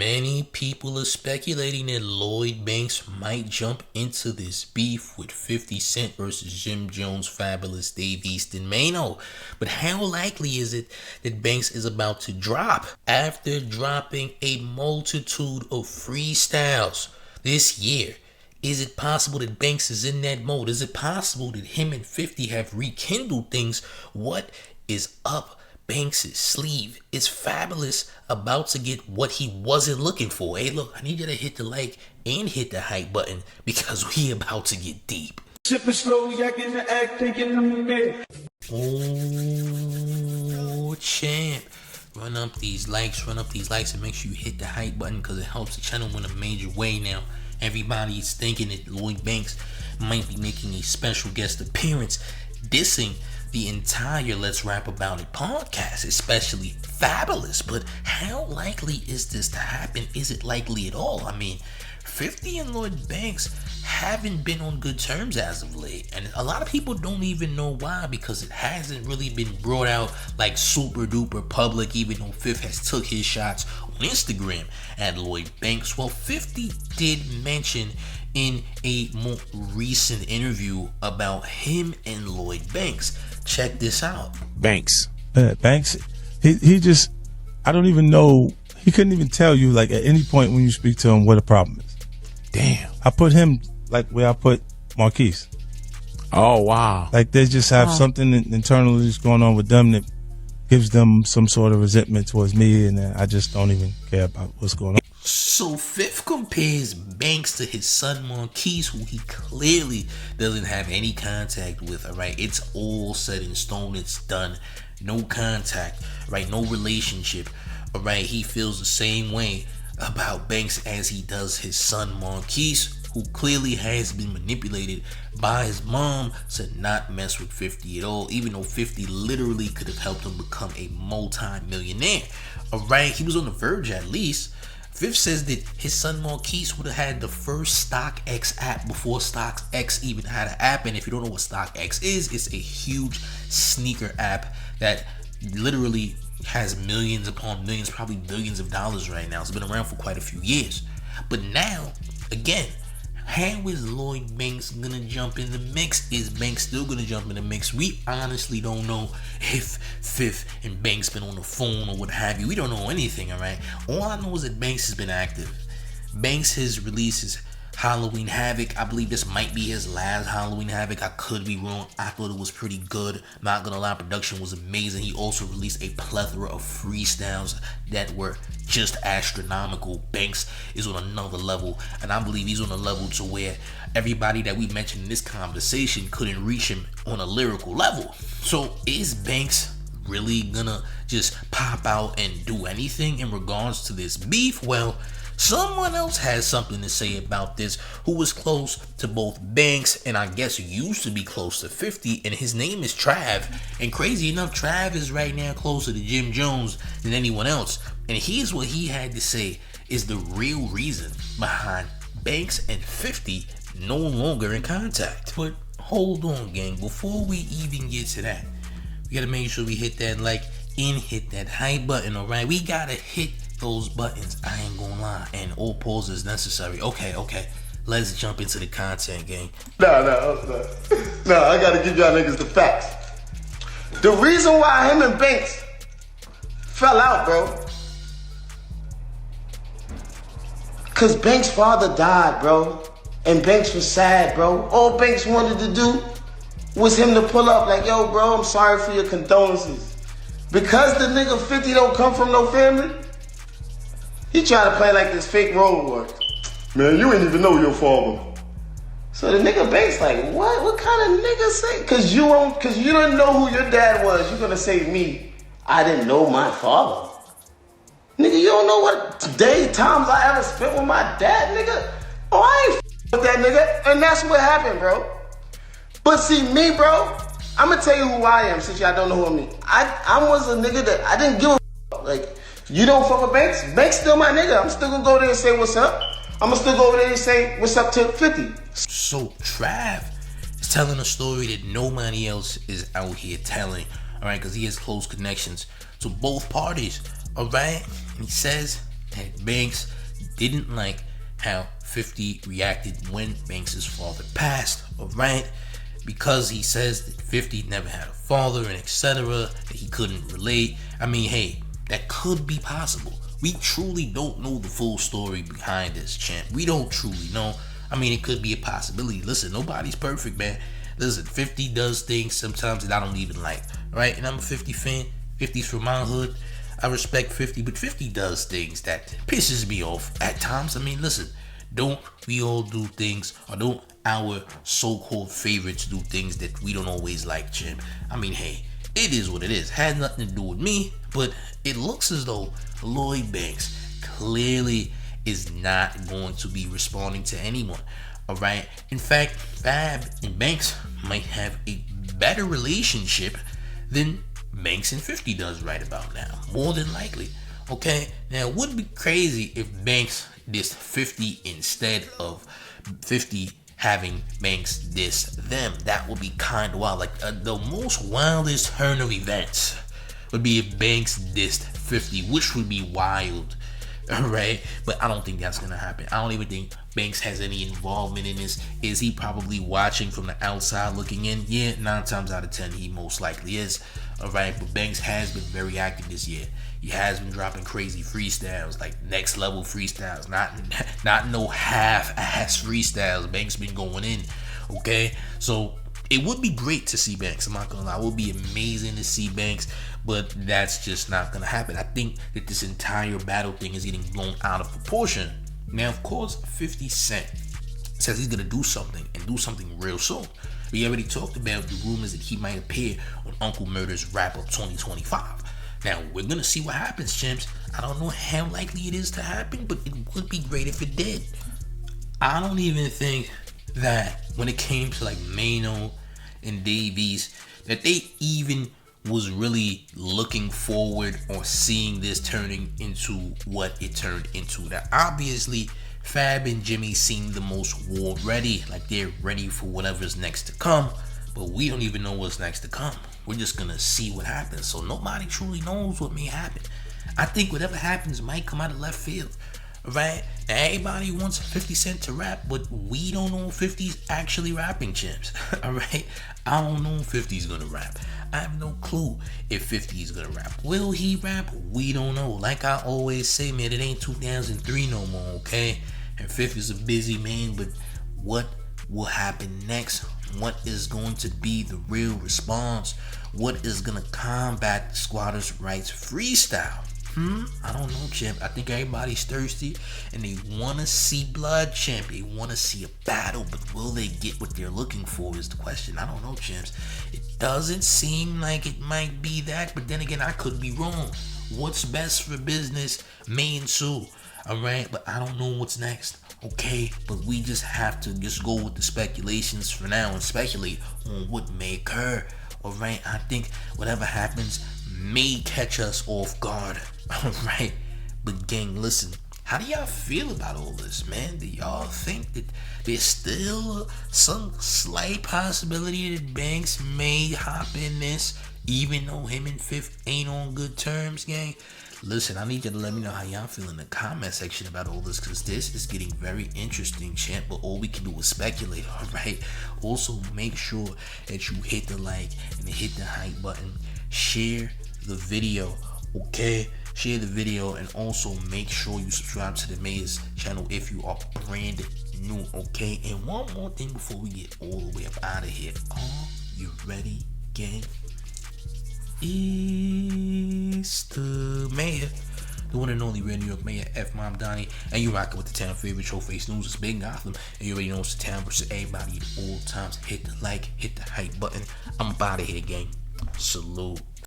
Many people are speculating that Lloyd Banks might jump into this beef with 50 Cent versus Jim Jones, Fabolous, Dave East, and Maino. But how likely is it that Banks is about to drop after dropping a multitude of freestyles this year? Is it possible that Banks is in that mode? Is it possible that him and 50 have rekindled things? What is up Banks' sleeve? Is Fabolous about to get what he wasn't looking for? Hey, look, I need you to hit the like and hit the hype button because we about to get deep. Sipping slow, yakking the act, thinking I'm the man. Oh, champ. Run up these likes, and make sure you hit the hype button because it helps the channel in a major way now. Everybody's thinking that Lloyd Banks might be making a special guest appearance, dissing the entire Let's Rap About It podcast, especially Fabolous. But how likely is this to happen? Is it likely at all? I mean, 50 and Lloyd Banks haven't been on good terms as of late, and a lot of people don't even know why, because it hasn't really been brought out like super duper public, even though 50 has took his shots on Instagram at Lloyd Banks. Well, 50 did mention in a more recent interview about him and Lloyd Banks. Check this out. Banks, he just, I don't even know, he couldn't even tell you like at any point when you speak to him what the problem is. damn. I put him like where I put Marquise. Oh wow. Like they just have something internally that's going on with them that gives them some sort of resentment towards me, and I just don't even care about what's going on. So Fifth compares Banks to his son Marquise, who he clearly doesn't have any contact with. Alright, it's all set in stone, it's done. No contact, right? No relationship. Alright, he feels the same way about Banks as he does his son Marquise, who clearly has been manipulated by his mom to not mess with 50 at all, even though 50 literally could have helped him become a multi-millionaire. Alright, he was on the verge at least. Fifth says that his son Marquise would have had the first StockX app before StockX even had an app. And if you don't know what StockX is, it's a huge sneaker app that literally has millions upon millions, probably billions of dollars right now. It's been around for quite a few years. But now, again, how is Lloyd Banks gonna jump in the mix? Is Banks still gonna jump in the mix? We honestly don't know if Fifth and Banks been on the phone or what have you. We don't know anything, alright? All I know is that Banks has been active. Banks has released his Halloween Havoc. I believe this might be his last Halloween Havoc. I could be wrong. I thought it was pretty good. Not gonna lie, production was amazing. He also released a plethora of freestyles that were just astronomical. Banks is on another level, and I believe he's on a level to where everybody that we mentioned in this conversation couldn't reach him on a lyrical level. So is Banks really gonna just pop out and do anything in regards to this beef? Well, someone else has something to say about this, who was close to both Banks and I guess used to be close to 50, and his name is Trav. And crazy enough, Trav is right now closer to Jim Jones than anyone else. And here's what he had to say is the real reason behind Banks and 50 no longer in contact. But hold on, gang, before we even get to that, we gotta make sure we hit that like and hit that hype button, alright? We gotta hit those buttons, I ain't gonna lie, and all pause is necessary. Okay, let's jump into the content, gang. No, I gotta give y'all niggas the facts. The reason why him and Banks fell out, bro, cause Banks' father died, bro, and Banks was sad, bro. All Banks wanted to do was him to pull up like, yo, bro, I'm sorry for your condolences. Because the nigga 50 don't come from no family, he tried to play like this fake role work. Man, you ain't even know your father. So the nigga Banks like, what? What kind of nigga say? Cause you didn't know who your dad was. You gonna say me? I didn't know my father. Nigga, you don't know what times I ever spent with my dad, nigga? Oh, I ain't with that nigga. And that's what happened, bro. But see, me, bro, I'm gonna tell you who I am since y'all don't know who I am. I was a nigga that I didn't give a like. You don't fuck with Banks? Banks still my nigga. I'm still gonna go there and say what's up. I'm gonna still go over there and say what's up to 50. So Trav is telling a story that nobody else is out here telling, alright, because he has close connections to both parties, alright? And he says that Banks didn't like how 50 reacted when Banks' father passed, alright? Because he says that 50 never had a father and etc., that he couldn't relate. I mean, hey, that could be possible. We truly don't know the full story behind this, champ. We don't truly know. I mean, it could be a possibility. Listen, nobody's perfect, man. Listen, 50 does things sometimes that I don't even like, right? And I'm a 50 fan. 50's from my hood. I respect 50, but 50 does things that pisses me off at times. I mean, listen, don't we all do things, or don't our so-called favorites do things that we don't always like, champ? I mean, hey, it is what it is. Had nothing to do with me, but it looks as though Lloyd Banks clearly is not going to be responding to anyone. Alright. In fact, Fab and Banks might have a better relationship than Banks and 50 does right about now. More than likely. Okay. Now it would be crazy if Banks dissed 50 instead of 50 having Banks diss them. That would be kind of wild. Like the most wildest turn of events would be if Banks dissed 50, which would be wild. Alright, but I don't think that's gonna happen. I don't even think Banks has any involvement in this. Is he probably watching from the outside looking in? Yeah, 9 times out of 10 he most likely is. Alright, but Banks has been very active this year. He has been dropping crazy freestyles, like next level freestyles, not no half-ass freestyles. Banks been going in. Okay, so it would be great to see Banks. I'm not gonna lie, it would be amazing to see Banks, but that's just not gonna happen. I think that this entire battle thing is getting blown out of proportion. Now, of course, 50 Cent says he's gonna do something, and do something real soon. We already talked about the rumors that he might appear on Uncle Murder's Rap Up 2025. Now, we're gonna see what happens, chimps. I don't know how likely it is to happen, but it would be great if it did. I don't even think that when it came to like Maino and Davies, that they even was really looking forward or seeing this turning into what it turned into. Now, obviously, Fab and Jimmy seem the most war ready, like they're ready for whatever's next to come, but we don't even know what's next to come. We're just gonna see what happens, so nobody truly knows what may happen. I think whatever happens might come out of left field. Right? Now, everybody wants 50 Cent to rap, but we don't know if 50's actually rapping, chimps. Alright? I don't know if 50's gonna rap. I have no clue if 50's gonna rap. Will he rap? We don't know. Like I always say, man, it ain't 2003 no more, okay? And 50's a busy man, but what will happen next? What is going to be the real response? What is gonna combat Squatters Rights Freestyle? I don't know, champ. I think everybody's thirsty and they want to see blood, champ. They want to see a battle, but will they get what they're looking for is the question. I don't know, champs. It doesn't seem like it might be that, but then again, I could be wrong. What's best for business may ensue. Alright, but I don't know what's next. Okay, but we just have to just go with the speculations for now and speculate on what may occur. Alright, I think whatever happens may catch us off guard. Alright, but gang, listen, how do y'all feel about all this, man? Do y'all think that there's still some slight possibility that Banks may hop in this, even though him and Fifth ain't on good terms, gang? Listen, I need you to let me know how y'all feel in the comment section about all this, because this is getting very interesting, champ, but all we can do is speculate. Alright, also make sure that you hit the like and hit the hype button, share the video, okay? Share the video, and also make sure you subscribe to the Mayor's channel if you are brand new, okay? And one more thing before we get all the way up out of here. Are you ready, gang? It's the Mayor, the one and only real New York Mayor, F. Mom Donnie, and you rocking with the town favorite Showface News. It's Big Gotham, and you already know it's the town versus everybody at all times. Hit the like, hit the hype button. I'm up out of here, gang. Salute.